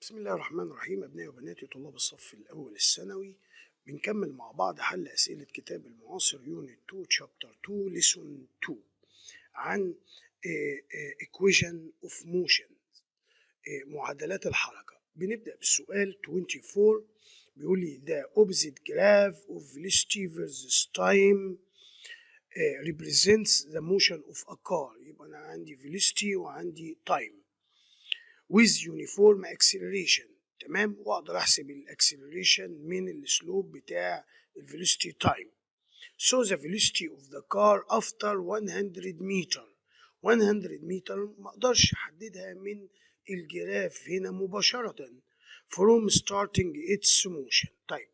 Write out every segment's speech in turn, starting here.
بسم الله الرحمن الرحيم. أبنائي وبناتي طلاب الصف الأول الثانوي، بنكمل مع بعض حل أسئلة كتاب المعاصر يونت 2 شابتر 2 ليسون 2 عن equation of motion، معادلات الحركة. بنبدأ بالسؤال 24، بيقول لي the opposite graph of velocity versus time represents the motion of a car. يبقى أنا عندي velocity وعندي time with uniform acceleration، تمام، واقدر احسب الاكسلريشن من السلوب بتاع الفيلوسيتي تايم. So the velocity of the car after 100 meter 100 متر ما اقدرش احددها من الجراف هنا مباشرة from starting its motion. طيب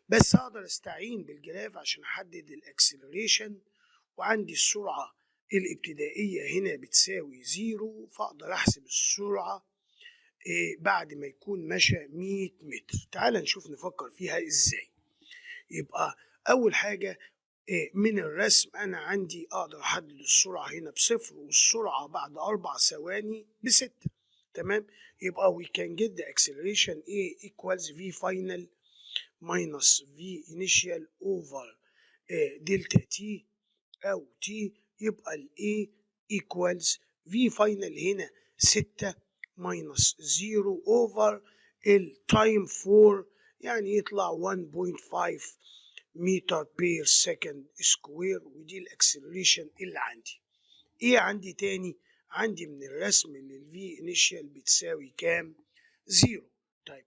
بس اقدر استعين بالجراف عشان احدد الاكسلريشن، وعندي السرعة الابتدائية هنا بتساوي 0، فاقدر احسب السرعة بعد ما يكون مشى 100 متر. تعال نشوف نفكر فيها ازاي. يبقى اول حاجة من الرسم انا عندي اقدر احدد السرعة هنا ب0 والسرعة بعد 4 ثواني ب6، تمام. يبقى we can get the acceleration A equals V final minus V initial over دلتا T او T. يبقى ال A equals V final هنا 6 minus 0 over التايم 4، يعني يطلع 1.5 متر بير سكند سكوير، ودي الاكسلريشن اللي عندي. ايه عندي تاني؟ عندي من الرسم ان الفي انيشال بتساوي كام؟ 0. طيب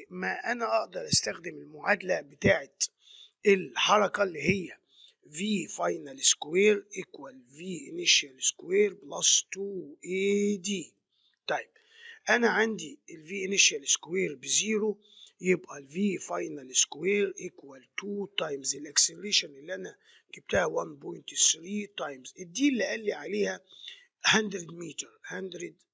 ما انا اقدر استخدم المعادله بتاعت الحركه اللي هي V final square equal V initial square plus 2AD. طيب أنا عندي ال V initial square ب0، يبقى ال V final square equal 2 times الأكسلريشن اللي أنا جبتها 1.3 times الدي اللي قال لي عليها 100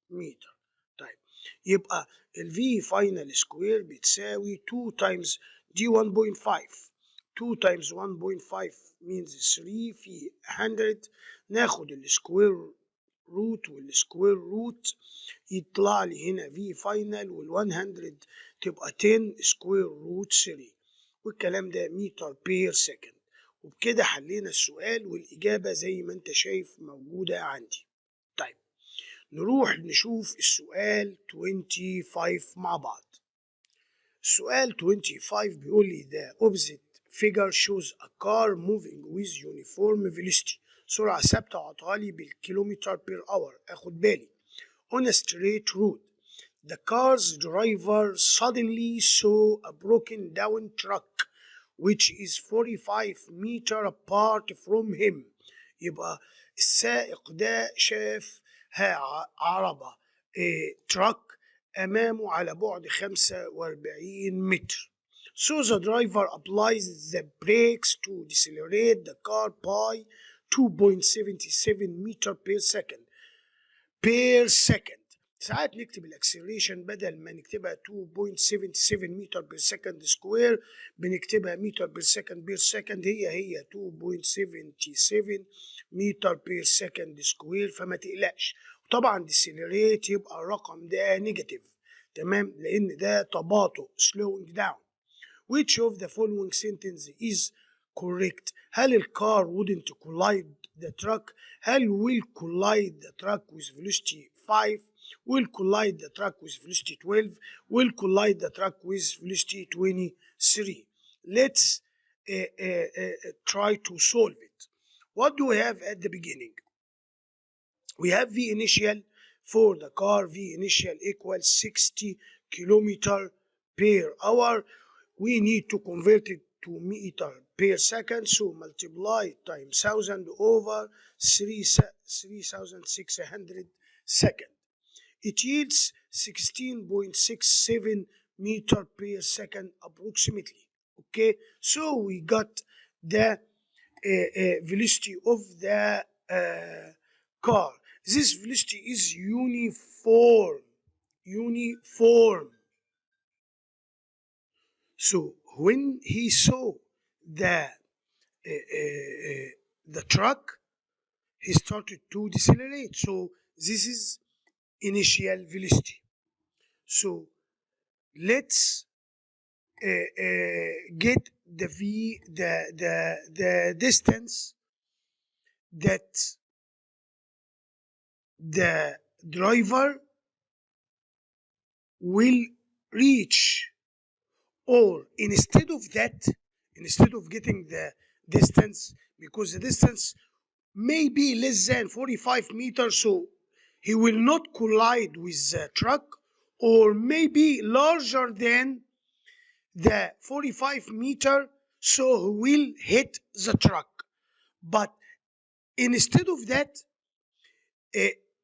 متر. طيب يبقى ال V final square بتساوي 2 times دي 1.5، 2 times 1.5 means 3 في 100. ناخد السكوير روت والسكوير روت، يطلع لي هنا في فاينل وال100 تبقى 10 سكوير روت 3، والكلام ده متر بير سكند. وبكده حلينا السؤال والإجابة زي ما انت شايف موجودة عندي. طيب نروح نشوف السؤال 25 مع بعض. السؤال 25 بيقول لي the opposite figure shows a car moving with uniform velocity، سرعة ثابتة وعطاها لي بالكيلومتر بير اور. اخد بالي on a straight road the car's driver suddenly saw a broken down truck which is 45 meter apart from him. يبقى السائق ده شاف عربة تراك أمامه على بعد 45 متر. So the driver applies the brakes to decelerate the car by 2.77 meter per second. ساعات نكتب الاكسلريشن بدل ما نكتبها 2.77 متر بير سكند سكوير بنكتبها متر بير سكند، هي 2.77 متر بير سكند سكوير، فما تقلقش. وطبعا ديسيلريت يبقى الرقم ده نيجاتيف، تمام، لان ده تباطؤ slowing down. Which of the following sentence is correct؟ هل الكار wouldn't collide the truck؟ هل will collide the truck with velocity 5؟ will collide the truck with velocity 12؟ will collide the truck with velocity 23؟ Let's try to solve it. What do we have at the beginning? We have V initial for the car. V initial equals 60 kilometer per hour. We need to convert it to meter per second, so multiply times 1000 over 3600 second. It yields 16.67 meter per second approximately. Okay, so we got the velocity of the car. This velocity is uniform. So when he saw the truck, he started to decelerate. So this is initial velocity. So let's get the distance that the driver will reach, or instead of getting the distance, because the distance may be less than 45 meters, so he will not collide with the truck, or maybe larger than the 45 meter, so he will hit the truck. But instead of that,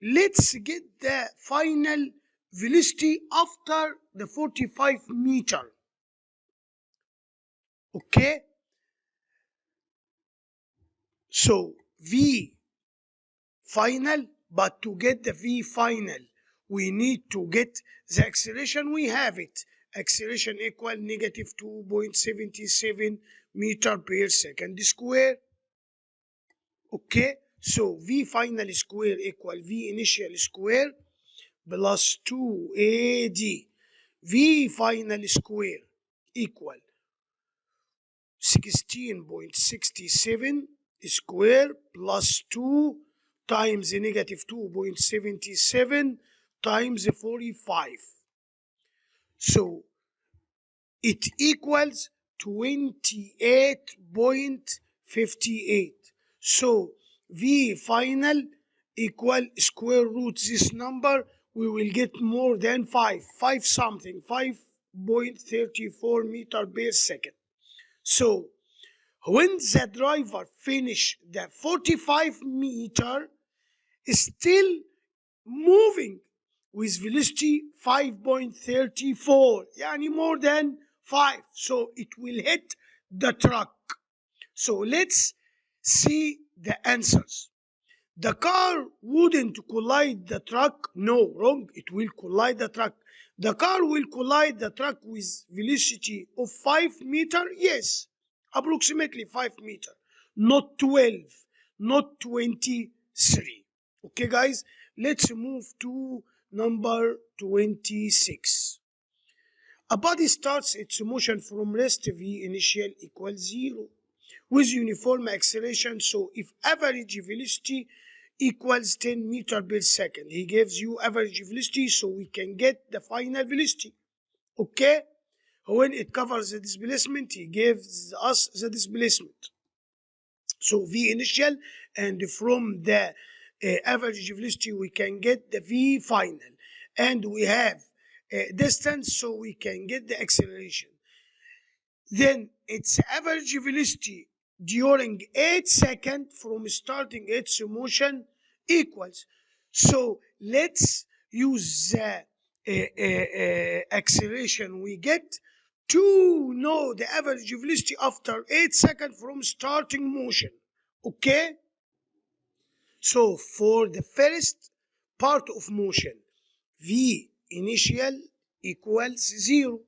let's get the final velocity after the 45 meter. Okay, so V final, but to get the V final, we need to get the acceleration. We have it. Acceleration equal negative 2.77 meter per second square. Okay, so V final square equal V initial square plus 2AD. V final square equal 16.67 square plus 2 times negative 2.77 times 45. So it equals 28.58. So V final equal square root this number, we will get more than 5 something, 5.34 meter per second. So when the driver finish the 45 meter, still moving with velocity 5.34, yani more than 5, so it will hit the truck. So let's see the answers. The car wouldn't collide the truck. No, wrong. It will collide the truck. The car will collide the truck with velocity of 5 meter. Yes, approximately 5 meter. Not 12, not 23. Okay, guys, let's move to number 26. A body starts its motion from rest, V initial equals 0 with uniform acceleration. So if average velocity equals 10 meter per second, he gives you average velocity, so we can get the final velocity. Okay, when it covers the displacement, he gives us the displacement. So V initial, and from the average velocity we can get the V final, and we have distance, so we can get the acceleration. Then its average velocity during 8 seconds from starting its motion equals. So let's use the acceleration we get to know the average velocity after 8 seconds from starting motion. Okay? So for the first part of motion, V initial equals 0.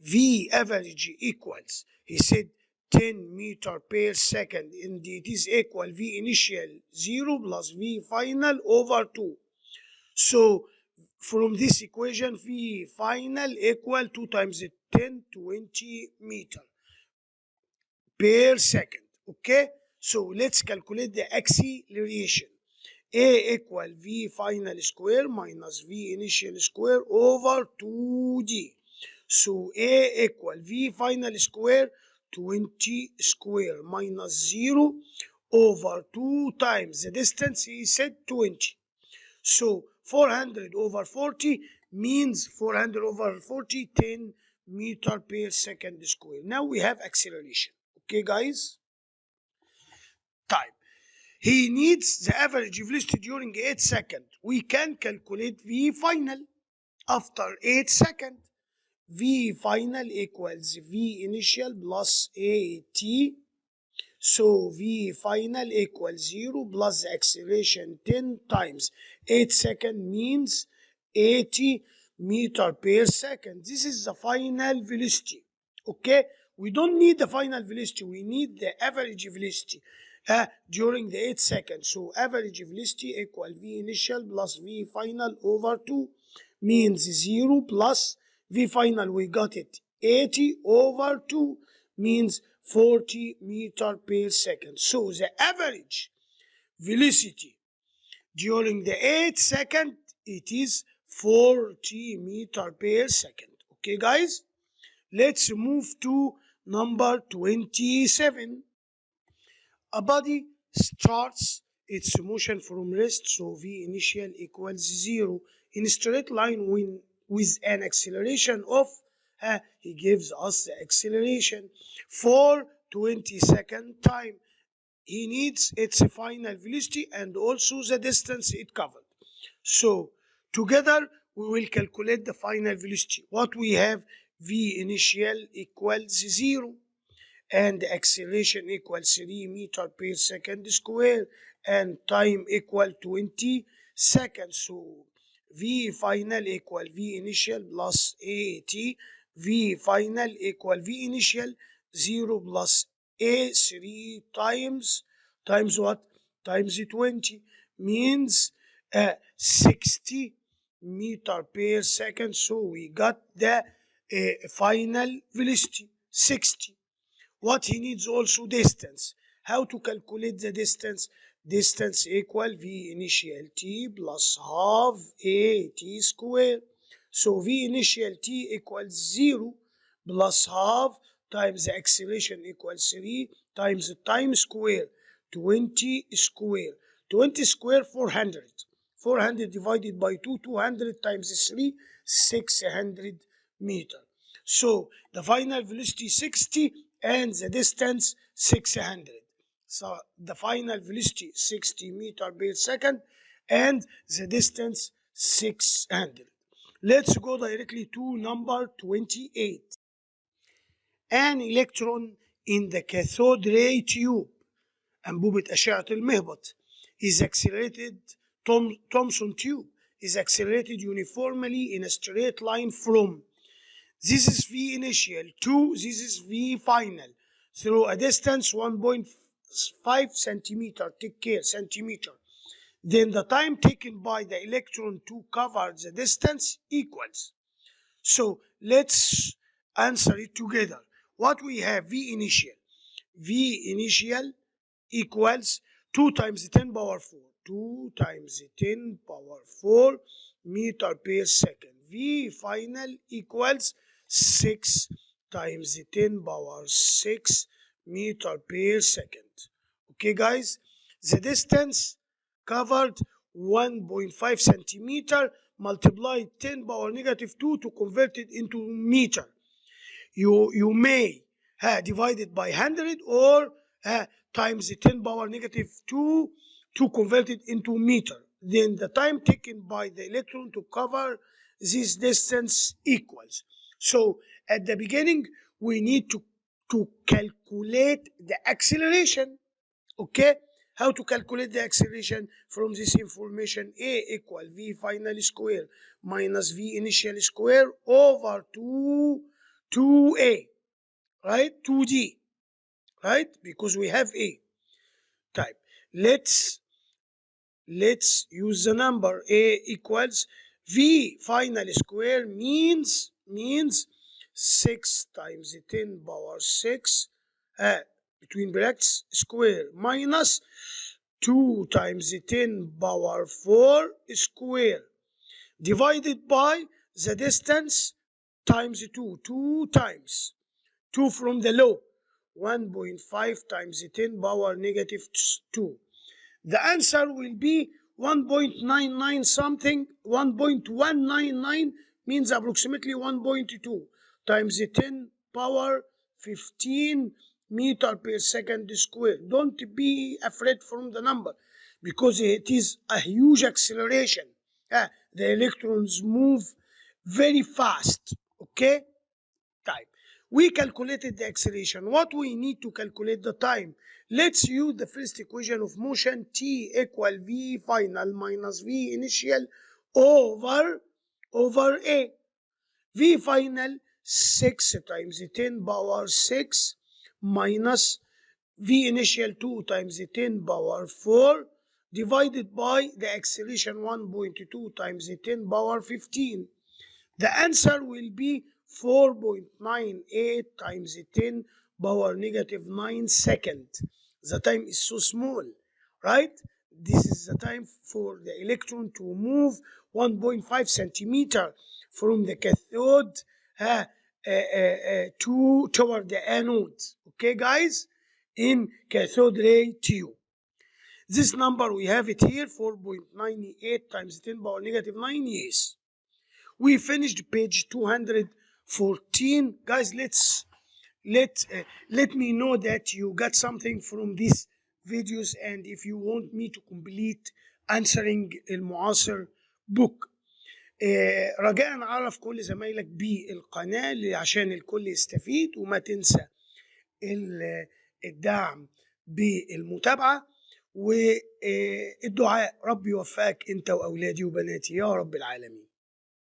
V average equals, he said, 10 meter per second, and it is equal V initial 0 plus V final over 2. So from this equation, V final equal 2 times 10, 20 meter per second. Okay, so let's calculate the acceleration. A equal V final square minus V initial square over 2D. So A equal V final square 20 square minus 0 over 2 times the distance, he said 20. So 400 over 40 means 400 over 40, 10 meter per second square. Now we have acceleration. Okay, guys? Time. He needs the average velocity during 8 seconds. We can calculate V final after 8 seconds. V final equals V initial plus AT. So V final equals 0 plus the acceleration 10 times 8 seconds means 80 meter per second. This is the final velocity. Okay, we don't need the final velocity, we need the average velocity during the 8 seconds. So average velocity equal V initial plus V final over 2 means 0 plus V final we got it 80 over 2 means 40 meter per second. So the average velocity during the 8 seconds, it is 40 meter per second. Okay guys, let's move to number 27. A body starts its motion from rest, so V initial equals 0 in a straight line with an acceleration of, he gives us the acceleration for 20-second time. He needs its final velocity and also the distance it covered. So together we will calculate the final velocity. What we have, V initial equals 0 and the acceleration equals 3 meter per second square and time equal 20 seconds. So V final equal V initial plus 80, V final equal V initial 0 plus A 3 times what? Times 20 means 60 meter per second. So we got the final velocity 60. What he needs also distance. How to calculate the distance? Distance equal V initial t plus half a t square. So V initial t equals 0 plus half times the acceleration equals 3 times the time square 20 square. 20 square 400. 400 divided by 2, 200 times 3, 600 meter. So the final velocity 60 and the distance 600. So the final velocity 60 meter per second and the distance 600. Let's go directly to number 28. An electron in the cathode ray tube, أنبوبة أشعة المهبط, is accelerated, Thomson tube is accelerated uniformly in a straight line from, this is V initial to this is V final through a distance 1.5 centimeter, take care, centimeter. Then the time taken by the electron to cover the distance equals. So let's answer it together. What we have, V initial equals 2 times 10 power 4, 2 times 10 power 4 meter per second. V final equals 6 times 10 power 6 meter per second. Okay guys, the distance covered 1.5 centimeter, multiply 10 power negative 2 to convert it into meter. You may divide it by 100 or times 10 power negative 2 to convert it into meter. Then the time taken by the electron to cover this distance equals. So at the beginning we need to calculate the acceleration. Okay, how to calculate the acceleration? From this information, A equal V final square minus V initial square over 2A, right? 2D, right? Because we have A. Type. Let's use the number. A equals V final square means 6 times 10 power 6 between brackets square minus 2 times 10 power 4 square divided by the distance times 2 times 2 from the low 1.5 times 10 power negative 2. The answer will be 1.99 something. 1.199 means approximately 1.2 times 10 power 15 meter per second square. Don't be afraid from the number because it is a huge acceleration. The electrons move very fast. Okay? Time. We calculated the acceleration. What we need to calculate the time? Let's use the first equation of motion, T equal V final minus V initial over A. V final 6 times 10 power 6 minus V initial 2 times 10 power 4 divided by the acceleration 1.2 times 10 power 15. The answer will be 4.98 times 10 power negative 9 second. The time is so small, right? This is the time for the electron to move 1.5 centimeter from the cathode toward the anode. Okay, guys? In cathode ray tube. This number, we have it here, 4.98 times 10 power negative 9 years. We finished page 214. Guys, let me know that you got something from these videos, and if you want me to complete answering المعاصر book. رجاء عرف كل زمايلك بالقناة عشان الكل يستفيد، وما تنسى الدعم بالمتابعة والدعاء. ربي يوفقك انت واولادي وبناتي يا رب العالمين.